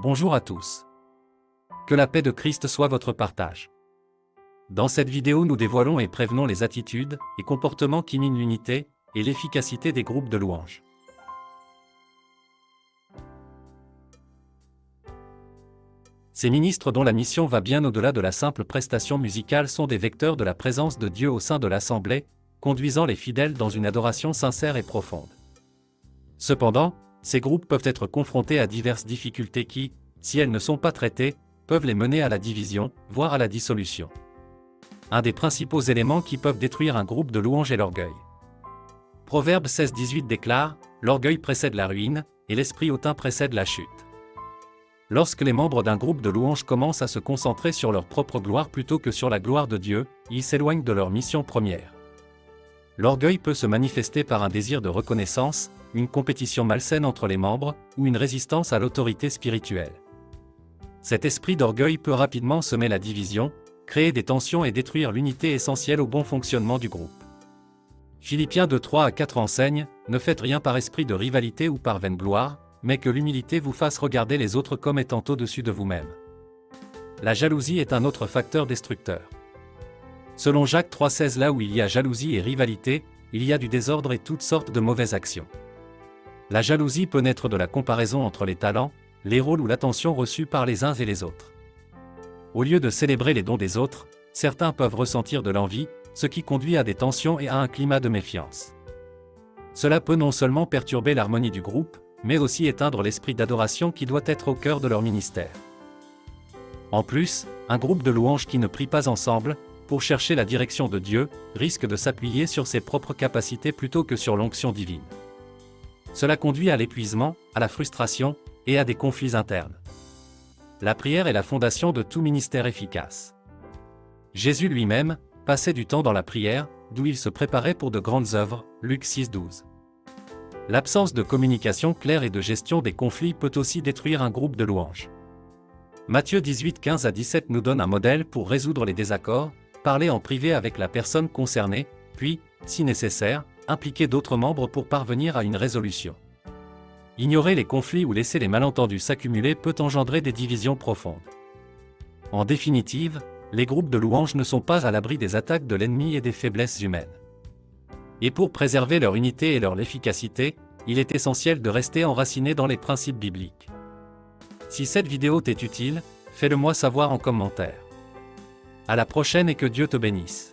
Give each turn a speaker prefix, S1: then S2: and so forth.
S1: Bonjour à tous. Que la paix de Christ soit votre partage. Dans cette vidéo, nous dévoilons et prévenons les attitudes et comportements qui minent l'unité et l'efficacité des groupes de louanges. Ces ministres dont la mission va bien au-delà de la simple prestation musicale sont des vecteurs de la présence de Dieu au sein de l'assemblée, conduisant les fidèles dans une adoration sincère et profonde. Cependant, ces groupes peuvent être confrontés à diverses difficultés qui, si elles ne sont pas traitées, peuvent les mener à la division, voire à la dissolution. Un des principaux éléments qui peuvent détruire un groupe de louanges est l'orgueil. Proverbe 16-18 déclare « L'orgueil précède la ruine, et l'esprit hautain précède la chute ». Lorsque les membres d'un groupe de louanges commencent à se concentrer sur leur propre gloire plutôt que sur la gloire de Dieu, ils s'éloignent de leur mission première. L'orgueil peut se manifester par un désir de reconnaissance, une compétition malsaine entre les membres, ou une résistance à l'autorité spirituelle. Cet esprit d'orgueil peut rapidement semer la division, créer des tensions et détruire l'unité essentielle au bon fonctionnement du groupe. Philippiens 2:3-4 enseigne « Ne faites rien par esprit de rivalité ou par vaine gloire, mais que l'humilité vous fasse regarder les autres comme étant au-dessus de vous-même. » La jalousie est un autre facteur destructeur. Selon Jacques 3,16, là où il y a jalousie et rivalité, il y a du désordre et toutes sortes de mauvaises actions. La jalousie peut naître de la comparaison entre les talents, les rôles ou l'attention reçue par les uns et les autres. Au lieu de célébrer les dons des autres, certains peuvent ressentir de l'envie, ce qui conduit à des tensions et à un climat de méfiance. Cela peut non seulement perturber l'harmonie du groupe, mais aussi éteindre l'esprit d'adoration qui doit être au cœur de leur ministère. En plus, un groupe de louanges qui ne prie pas ensemble, pour chercher la direction de Dieu, risque de s'appuyer sur ses propres capacités plutôt que sur l'onction divine. Cela conduit à l'épuisement, à la frustration, et à des conflits internes. La prière est la fondation de tout ministère efficace. Jésus lui-même passait du temps dans la prière, d'où il se préparait pour de grandes œuvres, Luc 6:12. L'absence de communication claire et de gestion des conflits peut aussi détruire un groupe de louanges. Matthieu 18:15-17 nous donne un modèle pour résoudre les désaccords, parler en privé avec la personne concernée, puis, si nécessaire, impliquer d'autres membres pour parvenir à une résolution. Ignorer les conflits ou laisser les malentendus s'accumuler peut engendrer des divisions profondes. En définitive, les groupes de louanges ne sont pas à l'abri des attaques de l'ennemi et des faiblesses humaines. Et pour préserver leur unité et leur efficacité, il est essentiel de rester enraciné dans les principes bibliques. Si cette vidéo t'est utile, fais-le moi savoir en commentaire. À la prochaine et que Dieu te bénisse.